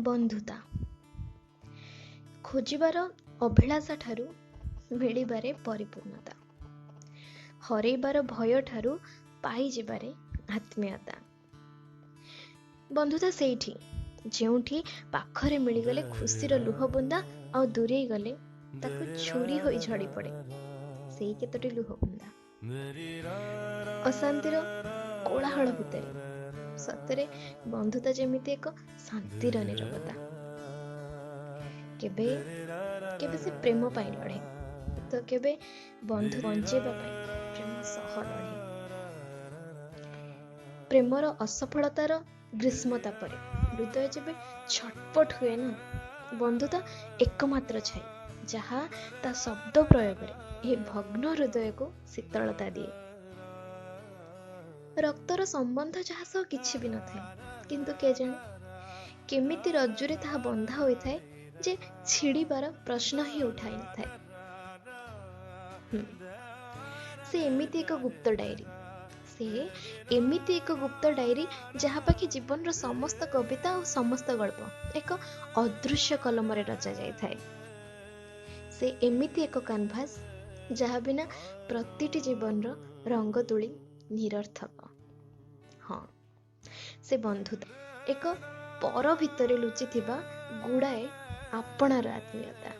ବନ୍ଧୁତା ଖୋଜିବାର ଅଭିଳାଷା ଠାରୁ ମିଳିବାରେ ପରିପୂର୍ଣ୍ଣତା, ହରେଇବାର ଭୟ ଠାରୁ ପାଇଯିବାରେ ଆତ୍ମୀୟତା। ବନ୍ଧୁତା ସେଇଠି ଯେଉଁଠି ପାଖରେ ମିଳିଗଲେ ଖୁସିର ଲୁହ ବୁନ୍ଦା, ଆଉ ଦୂରେଇ ଗଲେ ତାକୁ ଛୁରୀ ହୋଇ ଝଡ଼ି ପଡ଼େ ସେଇ କେତୋଟି ଲୁହ ବୁନ୍ଦା। ଅଶାନ୍ତିର କୋଳାହଳ ଭିତରେ ସତରେ ବନ୍ଧୁତା ଯେମିତି ଏକ ଶାନ୍ତିର ନିରବତା। କେବେ କେବେ ସେ ପ୍ରେମ ପାଇଁ ଲଢ଼େ, ତ କେବେ ବନ୍ଧୁ ବଞ୍ଚେଇବା ପାଇଁ ପ୍ରେମ ସହ ଲଢ଼େ। ପ୍ରେମର ଅସଫଳତାର ଗ୍ରୀଷ୍ମ ତାପରେ ହୃଦୟ ଯେବେ ଛଟପଟ ହୁଏ ନା, ବନ୍ଧୁତା ଏକମାତ୍ର ଛାଇ ଯାହା ତା ଶବ୍ଦ ପ୍ରୟୋଗରେ ଏହି ଭଗ୍ନ ହୃଦୟକୁ ଶୀତଳତା ଦିଏ। ରକ୍ତର ସମ୍ବନ୍ଧ ଯାହା ସହ କିଛି ବି ନଥାଏ, କିନ୍ତୁ କେଜାଣି କେମିତି ରଜ୍ଜୁରେ ତାହା ବନ୍ଧା ହୋଇଥାଏ ଯେ ଛିଡ଼ିବାର ପ୍ରଶ୍ନ ହିଁ ଉଠାଇ ନଥାଏ। ସେ ଏମିତି ଏକ ଗୁପ୍ତ ଡାଏରୀ ଯାହା ପାଖେ ଜୀବନର ସମସ୍ତ କବିତା ଆଉ ସମସ୍ତ ଗଳ୍ପ ଏକ ଅଦୃଶ୍ୟ କଲମରେ ରଚା ଯାଇଥାଏ। ସେ ଏମିତି ଏକ କାନଭାସ୍ ଯାହା ବିନା ପ୍ରତିଟି ଜୀବନର ରଙ୍ଗ ତୁଳି ନିରର୍ଥକ। ହଁ, ସେ ବନ୍ଧୁତା ଏକ ପର ଭିତରେ ଲୁଚିଥିବା ଗୁଡ଼ାଏ ଆପଣାର ଆତ୍ମୀୟତା।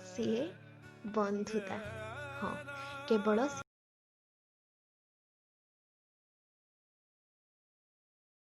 ସିଏ ବନ୍ଧୁତା, ହଁ, କେବଳ